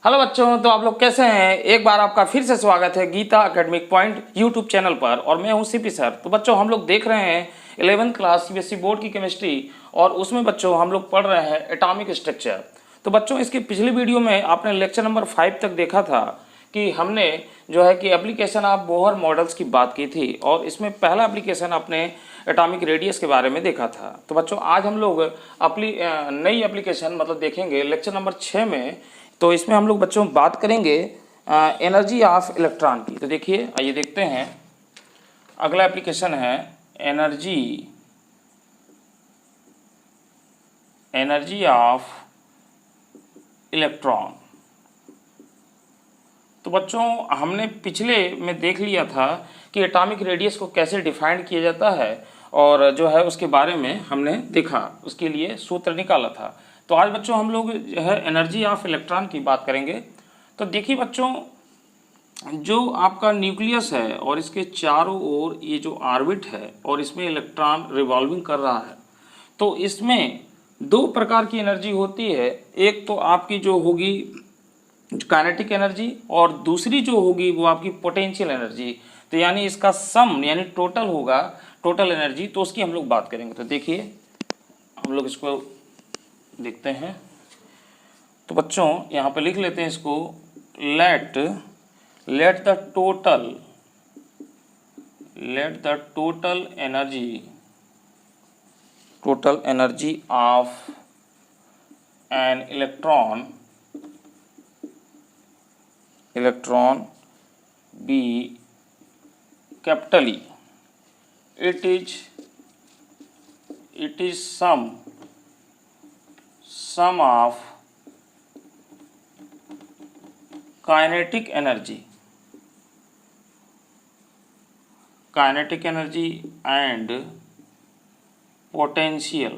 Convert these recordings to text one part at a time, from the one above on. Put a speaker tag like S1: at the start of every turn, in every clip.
S1: Hello बच्चों, तो आप लोग कैसे हैं। एक बार आपका फिर से स्वागत है Geeta academic point YouTube channel पर और मैं हूं सीपी सर। तो बच्चों हम लोग देख रहे हैं 11th क्लास सीबीएसई बोर्ड की केमिस्ट्री और उसमें बच्चों हम लोग पढ़ रहे हैं एटॉमिक स्ट्रक्चर। तो बच्चों इसके पिछले वीडियो में आपने लेक्चर नंबर 5 तक देखा था कि हमने जो है कि एप्लीकेशन ऑफ बोहर मॉडल्स की बात की थी और इसमें पहला एप्लीकेशन आपने एटॉमिक रेडियस के बारे में देखा था। तो बच्चों आज हम लोग नई एप्लीकेशन मतलब देखेंगे लेक्चर नंबर 6 में। तो इसमें हम लोग बच्चों बात करेंगे एनर्जी ऑफ इलेक्ट्रॉन की। तो देखिए आइए देखते हैं, अगला एप्लीकेशन है एनर्जी ऑफ इलेक्ट्रॉन। तो बच्चों हमने पिछले में देख लिया था कि एटॉमिक रेडियस को कैसे डिफाइन किया जाता है और जो है उसके बारे में हमने देखा, उसके लिए सूत्र निकाला था। तो आज बच्चों हम लोग जो है एनर्जी ऑफ इलेक्ट्रॉन की बात करेंगे। तो देखिए बच्चों, जो आपका न्यूक्लियस है और इसके चारों ओर ये जो ऑर्बिट है और इसमें इलेक्ट्रॉन रिवॉल्विंग कर रहा है, तो इसमें दो प्रकार की एनर्जी होती है। एक तो आपकी जो होगी काइनेटिक एनर्जी और दूसरी जो होगी वो आपकी पोटेंशियल एनर्जी। तो यानी इसका सम यानी टोटल होगा, टोटल एनर्जी, तो उसकी हम लोग बात करेंगे। तो देखिए हम लोग इसको देखते हैं। तो बच्चों यहाँ पे लिख लेते हैं इसको, let the total energy of an electron be capital E. It is sum of kinetic energy and potential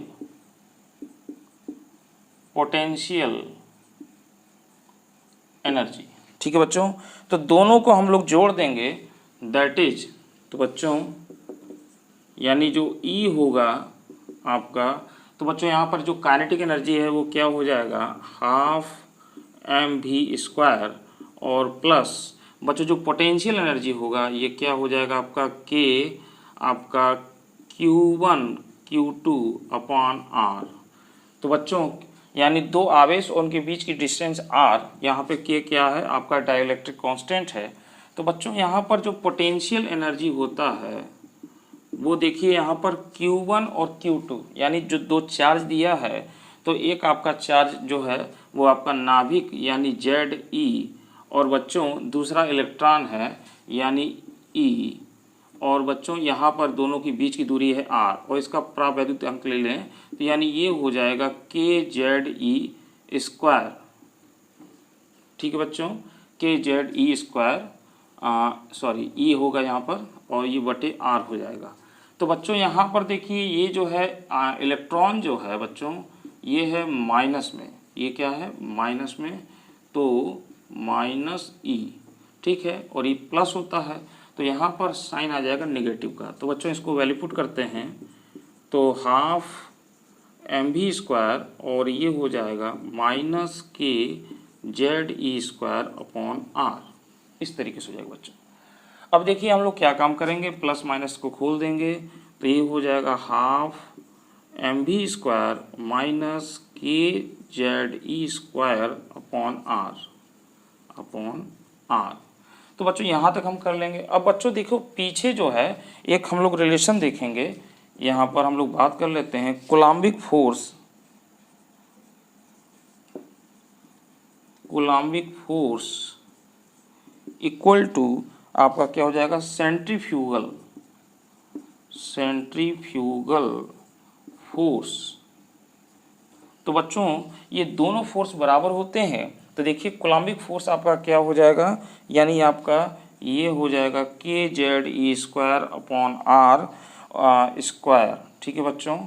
S1: energy. ठीक है बच्चों, तो दोनों को हम लोग जोड़ देंगे, दैट इज, तो बच्चों यानी जो E होगा आपका, तो बच्चों यहाँ पर जो काइनेटिक एनर्जी है वो क्या हो जाएगा, हाफ mv² और प्लस बच्चों जो पोटेंशियल एनर्जी होगा ये क्या हो जाएगा आपका K आपका Q1 Q2 अपॉन R। तो बच्चों यानी दो आवेश और उनके बीच की डिस्टेंस R, यहाँ पे K क्या है आपका डाइलेक्ट्रिक कांस्टेंट है। तो बच्चों यहाँ पर जो पोटेंशियल एनर्जी होता है वो देखिए यहाँ पर Q1 और Q2 यानी जो दो चार्ज दिया है, तो एक आपका चार्ज जो है वो आपका नाभिक यानी ZE और बच्चों दूसरा इलेक्ट्रॉन है यानी E, और बच्चों यहाँ पर दोनों की बीच की दूरी है R और इसका प्रावैद्युत अंक ले लें तो यानी ये हो जाएगा KZE²। ठीक है बच्चों, KZE², सॉरी E होगा यहाँ पर और ये बटे R हो जाएगा। तो बच्चों यहाँ पर देखिए ये जो है इलेक्ट्रॉन जो है बच्चों ये है माइनस में, ये क्या है माइनस में, तो -E। ठीक है, और ये प्लस होता है तो यहाँ पर साइन आ जाएगा नेगेटिव का। तो बच्चों इसको वैल्यू पुट करते हैं तो हाफ mv² और ये हो जाएगा -KZE² अपॉन R। इस तरीके से हो जाएगा बच्चों। अब देखिए हम लोग क्या काम करेंगे, प्लस माइनस को खोल देंगे तो ये हो जाएगा half mv² minus KZE² upon R। तो बच्चों यहाँ तक हम कर लेंगे। अब बच्चों देखो पीछे जो है एक हम लोग रिलेशन देखेंगे, यहाँ पर हम लोग बात कर लेते हैं कूलम्बिक फोर्स इक्वल टू आपका क्या हो जाएगा सेंट्रीफ्यूगल फोर्स। तो बच्चों ये दोनों फोर्स बराबर होते हैं, तो देखिए कूलम्बिक फोर्स आपका क्या हो जाएगा, यानी आपका ये हो जाएगा KZE² अपॉन R स्क्वायर। ठीक है बच्चों,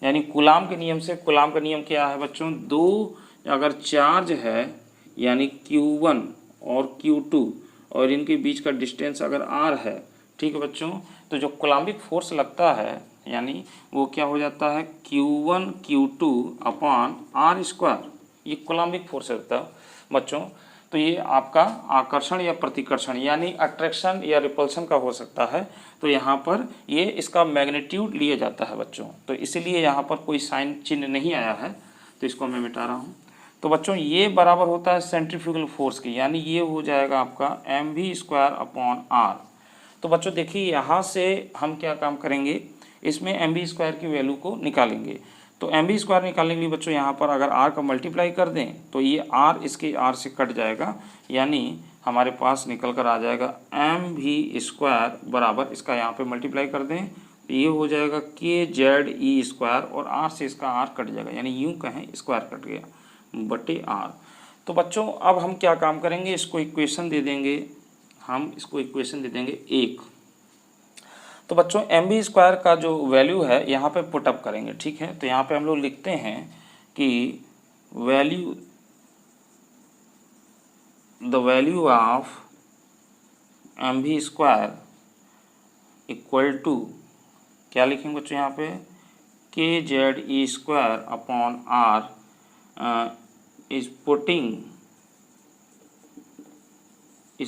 S1: यानी कूलाम के नियम से, कूलाम का नियम क्या है बच्चों, दो अगर चार्ज है यानी Q1 और Q2 और इनके बीच का डिस्टेंस अगर R है, ठीक है बच्चों, तो जो कूलम्बिक फोर्स लगता है यानी वो क्या हो जाता है Q1 Q2 upon R square. ये कूलम्बिक फोर्स होता है बच्चों। तो ये आपका आकर्षण या प्रतिकर्षण यानी अट्रैक्शन या रिपल्शन का हो सकता है। तो यहाँ पर ये इसका मैग्नीट्यूड लिया जाता है बच्चों, तो इसीलिए यहाँ पर कोई साइन चिन्ह नहीं आया है, तो इसको मैं मिटा रहा हूँ। तो बच्चों ये बराबर होता है सेंट्रीफ्यूगल फोर्स की, यानी ये हो जाएगा आपका mv²/r। तो बच्चों देखिए यहाँ से हम क्या काम करेंगे, इसमें mv² की वैल्यू को निकालेंगे। तो mv² निकालने के लिए बच्चों यहाँ पर अगर r का मल्टीप्लाई कर दें तो ये r इसके r से कट जाएगा, यानी हमारे पास निकल कर आ जाएगा mv² बराबर, इसका यहाँ पे मल्टीप्लाई कर दें तो ये हो जाएगा kze² और r से इसका r कट जाएगा, यानी यूँ कहें स्क्वायर कट गया बटे r। तो बच्चों अब हम क्या काम करेंगे, इसको इक्वेशन दे देंगे, हम इसको इक्वेशन दे देंगे 1। तो बच्चों mv² का जो वैल्यू है यहाँ पे पुटअप करेंगे, ठीक है। तो यहाँ पे हम लोग लिखते हैं कि the value of mv² equal to क्या लिखेंगे बच्चों यहाँ पे kze²/r is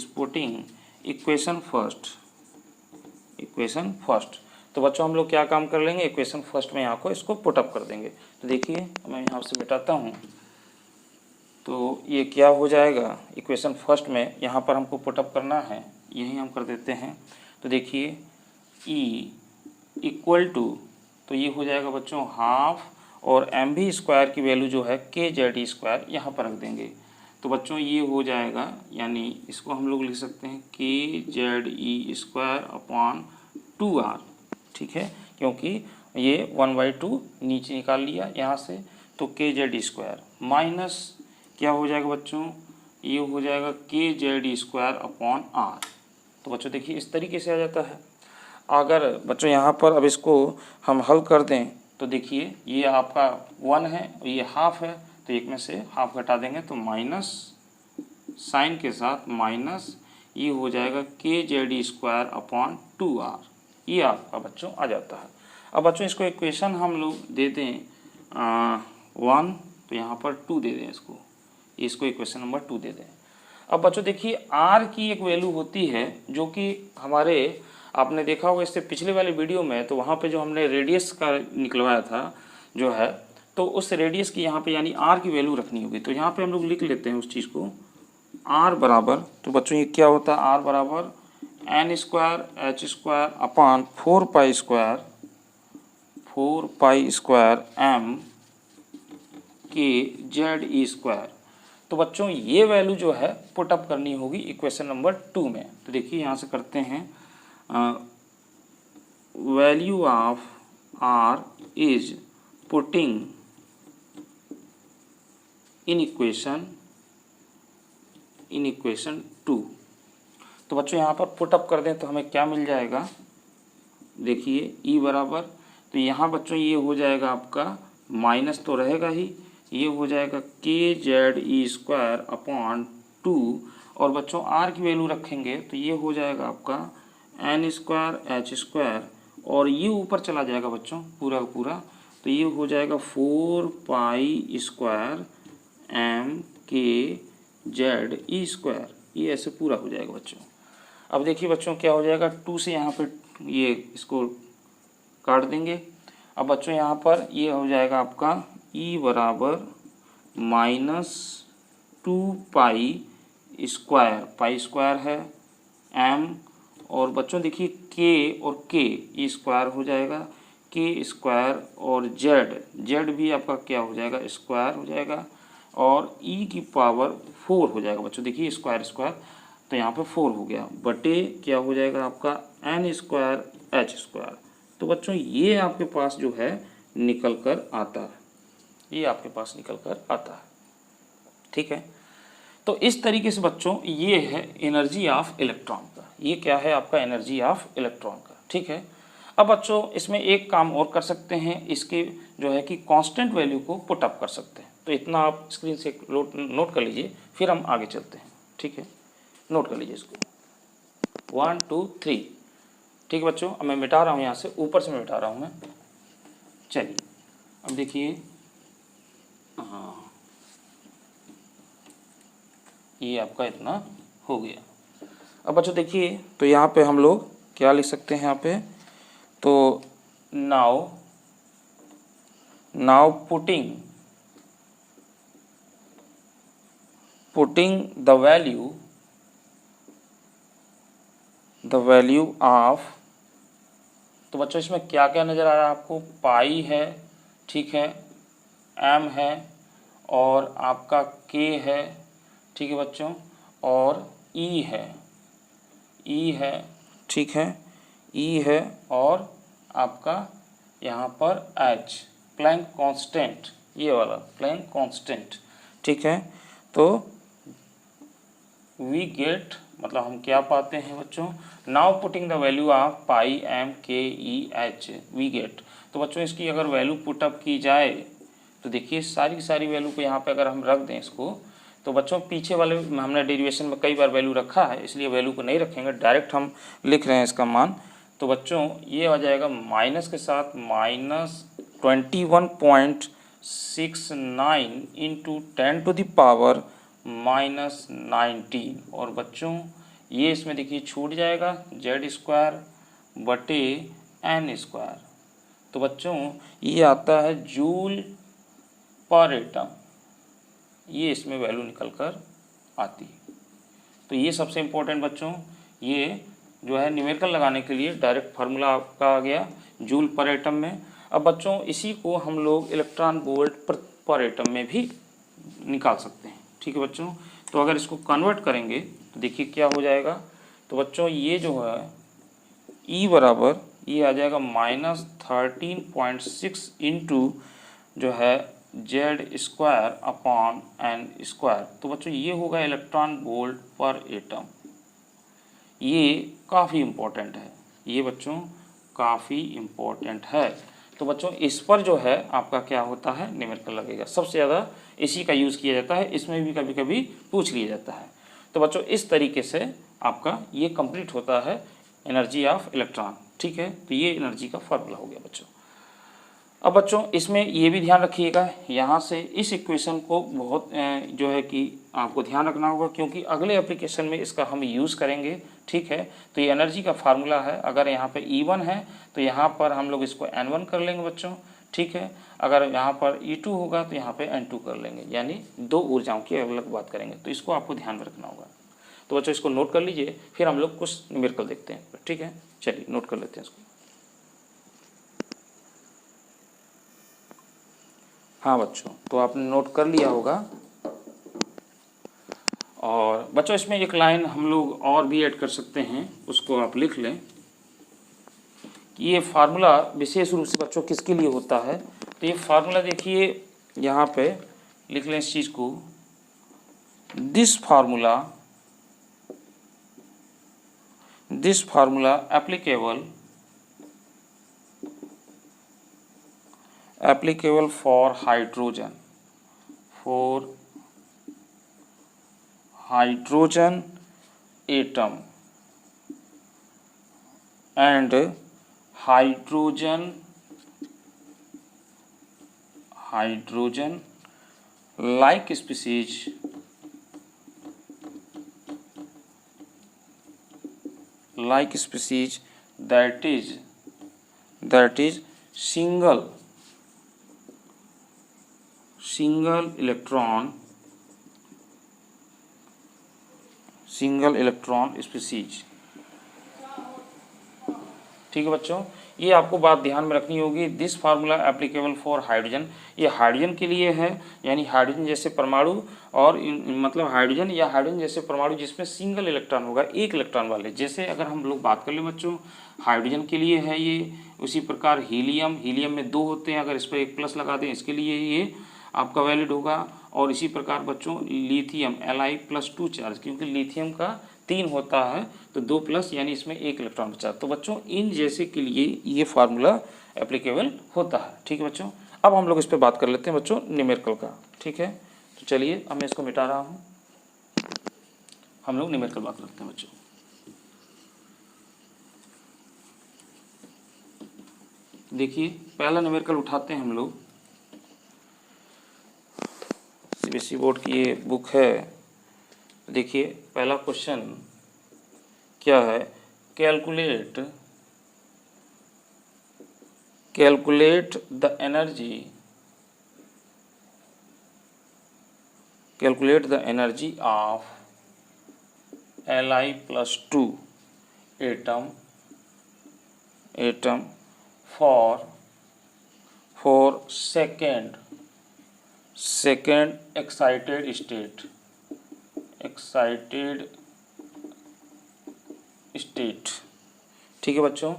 S1: putting equation first. तो बच्चों हम लोग क्या काम कर लेंगे, इक्वेशन फर्स्ट में यहाँ को इसको पुटअप कर देंगे। तो देखिए मैं यहाँ से मिटाता हूँ, तो ये क्या हो जाएगा, इक्वेशन फर्स्ट में यहाँ पर हमको पुटअप करना है, यही हम कर देते हैं। तो देखिए E इक्वल टू, तो ये हो जाएगा बच्चों हाफ, और mv² की वैल्यू जो है kze² यहाँ पर रख देंगे। तो बच्चों ये हो जाएगा, यानी इसको हम लोग लिख सकते हैं kze²/2r, ठीक है, क्योंकि ये 1/2 नीचे निकाल लिया यहाँ से, तो kze² माइनस क्या हो जाएगा बच्चों, ये हो जाएगा kze²/r। तो बच्चों देखिए इस तरीके से आ जाता है। अगर बच्चों यहाँ पर अब इसको हम हल कर दें तो देखिए ये आपका 1 है और ये हाफ है, तो एक में से हाफ घटा देंगे तो माइनस साइन के साथ माइनस, ये हो जाएगा kze²/2r, ये आपका बच्चों आ जाता है। अब बच्चों इसको इक्वेशन हम लोग दे दें 1, तो यहाँ पर 2 दे दें, इसको इक्वेशन नंबर 2 दे दें। अब बच्चों देखिए r की एक वैल्यू होती है जो कि हमारे, आपने देखा होगा इससे पिछले वाले वीडियो में, तो वहाँ पे जो हमने रेडियस का निकलवाया था जो है, तो उस रेडियस की यहाँ पे यानी r की वैल्यू रखनी होगी। तो यहाँ पे हम लोग लिख लेते हैं उस चीज़ को, r बराबर, तो बच्चों ये क्या होता है, r बराबर n²h²/4π² m kze²। तो बच्चों ये वैल्यू जो है पुटअप करनी होगी इक्वेशन नंबर 2 में। तो देखिए यहाँ से करते हैं, value of r is putting in equation 2। तो बच्चों यहाँ पर पुटअप कर दें तो हमें क्या मिल जाएगा, देखिए e बराबर, तो यहाँ बच्चों ये हो जाएगा आपका, माइनस तो रहेगा ही, ये हो जाएगा kze²/2, और बच्चों r की वैल्यू रखेंगे तो ये हो जाएगा आपका n²h², और ये ऊपर चला जाएगा बच्चों पूरा पूरा, तो ये हो जाएगा 4π² m kze², ये ऐसे पूरा हो जाएगा बच्चों। अब देखिए बच्चों क्या हो जाएगा, 2 से यहाँ पर ये इसको काट देंगे। अब बच्चों यहाँ पर ये हो जाएगा आपका e बराबर -2π², π² है m, और बच्चों देखिए k और k ये स्क्वायर हो जाएगा, k² और z भी आपका क्या हो जाएगा, स्क्वायर हो जाएगा, और e की पावर 4 हो जाएगा बच्चों, देखिए स्क्वायर तो यहाँ पे 4 हो गया, बटे क्या हो जाएगा आपका n²h²। तो बच्चों ये आपके पास जो है निकल कर आता है, ये आपके पास निकल कर आता है, ठीक है। तो इस तरीके से बच्चों ये है एनर्जी ऑफ इलेक्ट्रॉन का, ये क्या है आपका एनर्जी ऑफ इलेक्ट्रॉन का, ठीक है। अब बच्चों इसमें एक काम और कर सकते हैं, इसके जो है कि कांस्टेंट वैल्यू को पुट अप कर सकते हैं। तो इतना आप स्क्रीन से नोट कर लीजिए, फिर हम आगे चलते हैं, ठीक है। नोट कर लीजिए इसको, 1 2 3, ठीक है बच्चों। अब मैं मिटा रहा हूँ, यहाँ से ऊपर से मैं मिटा रहा हूँ मैं, चलिए अब देखिए, हाँ ये आपका इतना हो गया। अब बच्चों देखिए, तो यहाँ पे हम लोग क्या लिख सकते हैं यहाँ पे, तो now putting the value of, तो बच्चों इसमें क्या क्या नज़र आ रहा है आपको, पाई है, ठीक है, एम है, और आपका के है, ठीक है बच्चों, और ई है, ठीक है, ई है, और आपका यहाँ पर एच, प्लैंक कांस्टेंट, ये वाला प्लैंक कांस्टेंट, ठीक है। तो वी गेट, मतलब हम क्या पाते हैं बच्चों, now putting the value of pi m k e H we get. तो बच्चों इसकी अगर वैल्यू पुटअप की जाए तो देखिए सारी की सारी वैल्यू को यहाँ पे अगर हम रख दें इसको, तो बच्चों पीछे वाले हमने डेरिवेशन में कई बार वैल्यू रखा है, इसलिए वैल्यू को नहीं रखेंगे, डायरेक्ट हम लिख रहे हैं इसका मान। तो बच्चों ये आ जाएगा माइनस के साथ -21.69 इंटू 10⁻⁻⁻19, और बच्चों ये इसमें देखिए छूट जाएगा z² बटे n²। तो बच्चों ये आता है जूल पर एटम, ये इसमें वैल्यू निकल कर आती है। तो ये सबसे इम्पोर्टेंट बच्चों, ये जो है न्यूमेरिकल लगाने के लिए डायरेक्ट फार्मूला आपका आ गया जूल पर एटम में। अब बच्चों इसी को हम लोग इलेक्ट्रॉन वोल्ट पर एटम में भी निकाल सकते हैं, ठीक है बच्चों। तो अगर इसको कन्वर्ट करेंगे तो देखिए क्या हो जाएगा, तो बच्चों ये जो है E बराबर ये आ जाएगा -13.6 इंटू जो है z²/n²। तो बच्चों ये होगा इलेक्ट्रॉन वोल्ट पर एटम। ये काफ़ी इम्पोर्टेंट है, ये बच्चों काफ़ी इम्पोर्टेंट है। तो बच्चों इस पर जो है आपका क्या होता है, न्यूमेरिकल लगेगा, सबसे ज़्यादा इसी का यूज़ किया जाता है, इसमें भी कभी कभी पूछ लिया जाता है। तो बच्चों इस तरीके से आपका ये कंप्लीट होता है एनर्जी ऑफ इलेक्ट्रॉन, ठीक है। तो ये एनर्जी का फार्मूला हो गया बच्चों। अब बच्चों इसमें ये भी ध्यान रखिएगा, यहाँ से इस इक्वेशन को बहुत जो है कि आपको ध्यान रखना होगा, क्योंकि अगले एप्लीकेशन में इसका हम यूज़ करेंगे, ठीक है। तो ये एनर्जी का फार्मूला है, अगर यहाँ पे E1 है तो यहाँ पर हम लोग इसको N1 कर लेंगे बच्चों, ठीक है। अगर यहाँ पर E2 होगा तो यहाँ पे N2 कर लेंगे, यानी दो ऊर्जाओं की अलग बात करेंगे। तो इसको आपको ध्यान में रखना होगा। तो बच्चों इसको नोट कर लीजिए, फिर हम लोग कुछ न्यूमेरिकल देखते हैं, ठीक है। चलिए नोट कर लेते हैं इसको। हाँ बच्चों, तो आपने नोट कर लिया होगा। और बच्चों इसमें एक लाइन हम लोग और भी ऐड कर सकते हैं, उसको आप लिख लें कि ये फार्मूला विशेष रूप से बच्चों किसके लिए होता है। तो ये फार्मूला देखिए यहाँ पे लिख लें इस चीज़ को, this formula applicable for hydrogen atom and hydrogen like species that is single electron species, ठीक है बच्चों। ये आपको बात ध्यान में रखनी होगी, this formula applicable for hydrogen, ये हाइड्रोजन के लिए है, यानी हाइड्रोजन जैसे परमाणु, और मतलब हाइड्रोजन या हाइड्रोजन जैसे परमाणु जिसमें सिंगल इलेक्ट्रॉन होगा, एक इलेक्ट्रॉन वाले। जैसे अगर हम लोग बात कर लें बच्चों, हाइड्रोजन के लिए है ये, उसी प्रकार हीलियम में दो होते हैं, अगर इस पर एक प्लस लगा दें इसके लिए ये आपका वैलिड होगा। और इसी प्रकार बच्चों लिथियम Li+2 चार्ज, क्योंकि लिथियम का 3 होता है तो 2 प्लस, यानी इसमें 1 इलेक्ट्रॉन बचा। तो बच्चों इन जैसे के लिए ये फार्मूला एप्लीकेबल होता है, ठीक है बच्चों। अब हम लोग इस पर बात कर लेते हैं बच्चों न्यूमेरिकल का, ठीक है। तो चलिए अब मैं इसको मिटा रहा हूँ, हम लोग न्यूमेरिकल बात करते हैं बच्चों। देखिए पहला न्यूमेरिकल उठाते हैं हम लोग, सीबीएसई बोर्ड की ये बुक है, देखिए पहला क्वेश्चन क्या है, calculate the energy of Li+2 atom for second excited state। ठीक है बच्चों।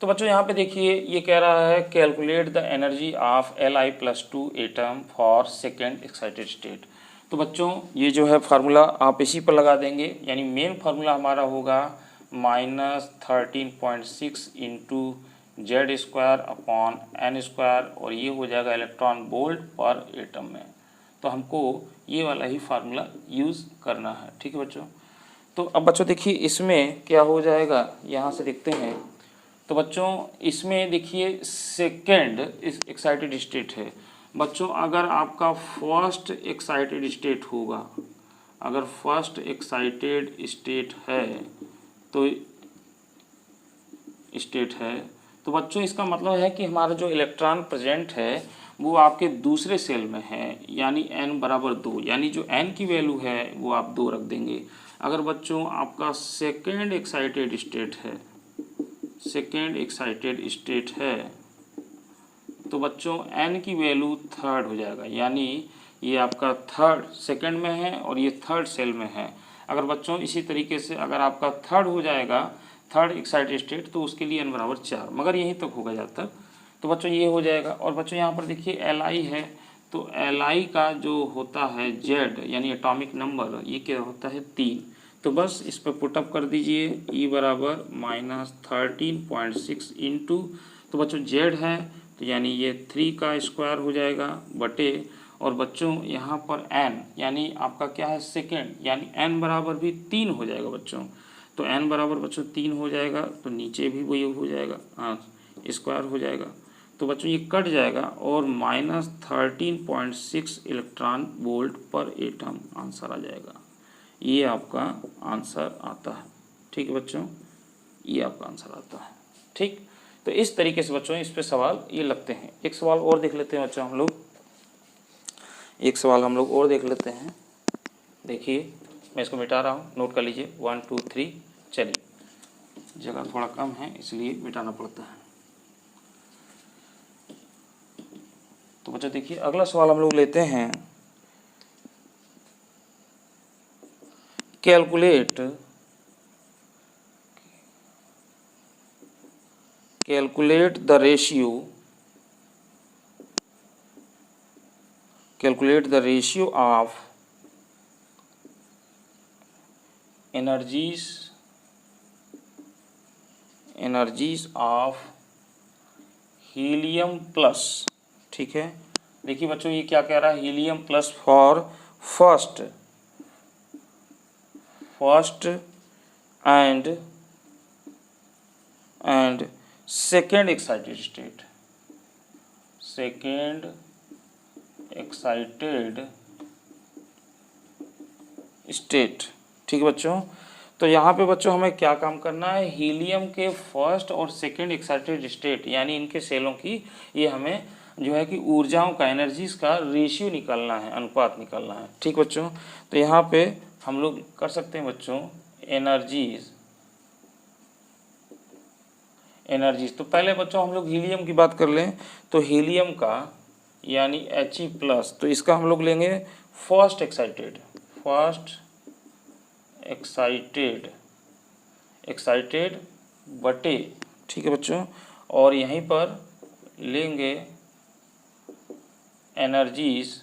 S1: तो बच्चों यहाँ पे देखिए ये कह रहा है calculate the energy of Li+2 atom for second excited state. तो बच्चों ये जो है फार्मूला आप इसी पर लगा देंगे, यानी मेन फार्मूला हमारा होगा -13.6 इंटू Z² अपॉन N², और ये हो जाएगा इलेक्ट्रॉन वोल्ट पर एटम में। तो हमको ये वाला ही फार्मूला यूज़ करना है। ठीक है बच्चों। तो अब बच्चों देखिए इसमें क्या हो जाएगा, यहाँ से देखते हैं। तो बच्चों इसमें देखिए सेकेंड एक्साइटेड स्टेट है। बच्चों अगर आपका फर्स्ट एक्साइटेड स्टेट होगा, अगर फर्स्ट एक्साइटेड स्टेट है तो बच्चों इसका मतलब है कि हमारा जो इलेक्ट्रॉन प्रेजेंट है वो आपके दूसरे सेल में है, यानी n बराबर 2, यानी जो n की वैल्यू है वो आप 2 रख देंगे। अगर बच्चों आपका सेकेंड एक्साइटेड स्टेट है तो बच्चों n की वैल्यू थर्ड हो जाएगा, यानी ये आपका सेकेंड में है और ये थर्ड सेल में है। अगर बच्चों इसी तरीके से अगर आपका थर्ड हो जाएगा, थर्ड एक्साइटेड स्टेट, तो उसके लिए n बराबर 4, मगर यहीं तक होगा जब तक। तो बच्चों ये हो जाएगा। और बच्चों यहाँ पर देखिए Li है, तो Li का जो होता है Z यानी एटॉमिक नंबर, ये क्या होता है 3। तो बस इस पर पुटअप कर दीजिए, E बराबर -13.6 इंटू, तो बच्चों Z है तो यानी ये 3 का स्क्वायर हो जाएगा बटे, और बच्चों यहाँ पर n यानी आपका क्या है सेकेंड, यानी n बराबर भी 3 हो जाएगा बच्चों। तो n बराबर बच्चों 3 हो जाएगा, तो नीचे भी वही हो जाएगा, हाँ स्क्वायर हो जाएगा। तो बच्चों ये कट जाएगा और -13.6 इलेक्ट्रॉन वोल्ट पर एटम आंसर आ जाएगा। ये आपका आंसर आता है। ठीक है बच्चों, ये आपका आंसर आता है। ठीक, तो इस तरीके से बच्चों इस पे सवाल ये लगते हैं। एक सवाल और देख लेते हैं बच्चों हम लोग, एक सवाल हम लोग और देख लेते हैं। देखिए मैं इसको मिटा रहा हूँ, नोट कर लीजिए 1 2 3। चलिए जगह थोड़ा कम है इसलिए मिटाना पड़ता है। तो बच्चों देखिए अगला सवाल हम लोग लेते हैं, calculate the ratio of energies of helium plus. ठीक है, देखिए बच्चों ये क्या कह रहा है, helium plus for first and second excited state. ठीक है बच्चों, तो यहाँ पे बच्चों हमें क्या काम करना है, हीलियम के फर्स्ट और सेकेंड एक्साइटेड स्टेट यानी इनके सेलों की ये हमें जो है कि ऊर्जाओं का, एनर्जीज का रेशियो निकालना है, अनुपात निकालना है। ठीक बच्चों, तो यहाँ पे हम लोग कर सकते हैं बच्चों एनर्जीज। तो पहले बच्चों हम लोग हीलियम की बात कर लें, तो हीलियम का यानी He+, तो इसका हम लोग लेंगे फर्स्ट एक्साइटेड बटे। ठीक है बच्चों, और यहीं पर लेंगे एनर्जीज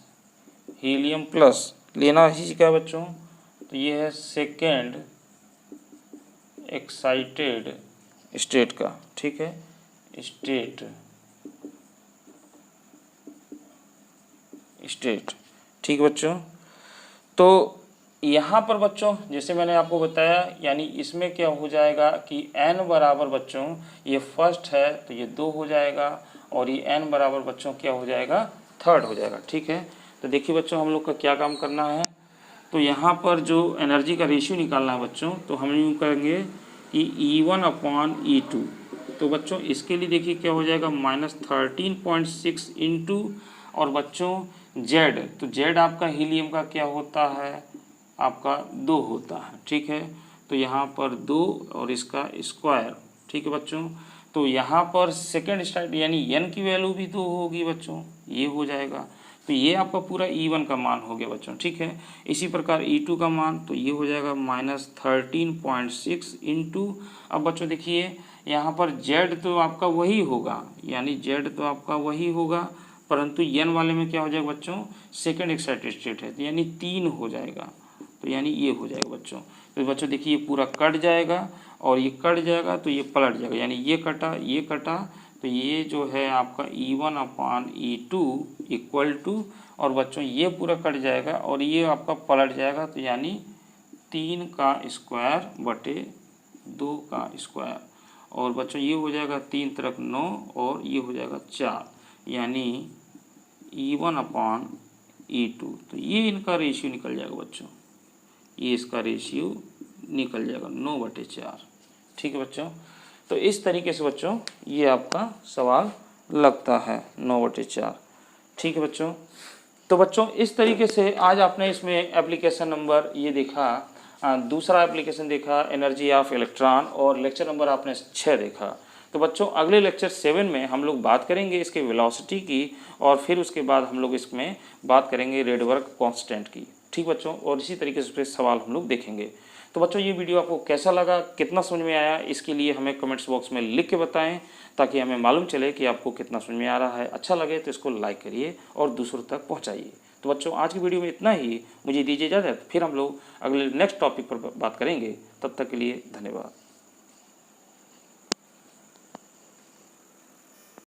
S1: हीलियम प्लस, लेना ही क्या है बच्चों, तो ये है सेकेंड एक्साइटेड स्टेट का। ठीक है, स्टेट। ठीक है बच्चों, तो यहाँ पर बच्चों जैसे मैंने आपको बताया, यानी इसमें क्या हो जाएगा कि n बराबर बच्चों ये फर्स्ट है तो ये 2 हो जाएगा, और ये n बराबर बच्चों क्या हो जाएगा, थर्ड हो जाएगा। ठीक है, तो देखिए बच्चों हम लोग का क्या काम करना है, तो यहाँ पर जो एनर्जी का रेशियो निकालना है बच्चों, तो हम यूँ करेंगे कि E1/E2। तो बच्चों इसके लिए देखिए क्या हो जाएगा, -13.6 इंटू, और बच्चों Z, तो Z आपका हीलियम का क्या होता है, आपका 2 होता है, ठीक है। तो यहाँ पर 2 और इसका स्क्वायर, ठीक है बच्चों। तो यहाँ पर सेकेंड स्टार्ट यानी n की वैल्यू भी 2 होगी बच्चों, ये हो जाएगा। तो ये आपका पूरा E1 का मान हो गया बच्चों, ठीक है। इसी प्रकार E2 का मान, तो ये हो जाएगा -13.6 इंटू, अब बच्चों देखिए यहाँ पर Z तो आपका वही होगा, यानी Z तो आपका वही होगा, परंतु n वाले में क्या हो जाएगा बच्चों, सेकेंड एक्साइटेड स्टेट है, तो यानी 3 हो जाएगा, तो यानी ये हो जाएगा बच्चों। तो बच्चों देखिए ये पूरा कट जाएगा और ये कट जाएगा, तो ये पलट जाएगा, यानी ये कटा ये कटा, तो ये जो है आपका E1/E2 इक्वल टू, और बच्चों ये पूरा कट जाएगा और ये आपका पलट जाएगा, तो यानी 3 का स्क्वायर बटे 2 का स्क्वायर, और बच्चों ये हो जाएगा 3 तरफ 9 और ये हो जाएगा 4, यानी E1/E2। तो ये इनका रेशियो निकल जाएगा बच्चों, ये इसका रेशियो निकल जाएगा 9/4, ठीक है बच्चों। तो इस तरीके से बच्चों ये आपका सवाल लगता है 9/4, ठीक है बच्चों। तो बच्चों इस तरीके से आज आपने इसमें एप्लीकेशन नंबर ये देखा, दूसरा एप्लीकेशन देखा एनर्जी ऑफ इलेक्ट्रॉन, और लेक्चर नंबर आपने 6 देखा। तो बच्चों अगले लेक्चर 7 में हम लोग बात करेंगे इसके वेलोसिटी की, और फिर उसके बाद हम लोग इसमें बात करेंगे रेडबर्ग कांस्टेंट की, ठीक बच्चों। और इसी तरीके से सवाल हम लोग देखेंगे। तो बच्चों ये वीडियो आपको कैसा लगा, कितना समझ में आया, इसके लिए हमें कमेंट्स बॉक्स में लिख के बताएं, ताकि हमें मालूम चले कि आपको कितना समझ में आ रहा है। अच्छा लगे तो इसको लाइक करिए और दूसरों तक पहुंचाइए। तो बच्चों आज की वीडियो में इतना ही, मुझे दीजिए इजाज़त, फिर हम लोग अगले नेक्स्ट टॉपिक पर बात करेंगे। तब तक के लिए धन्यवाद।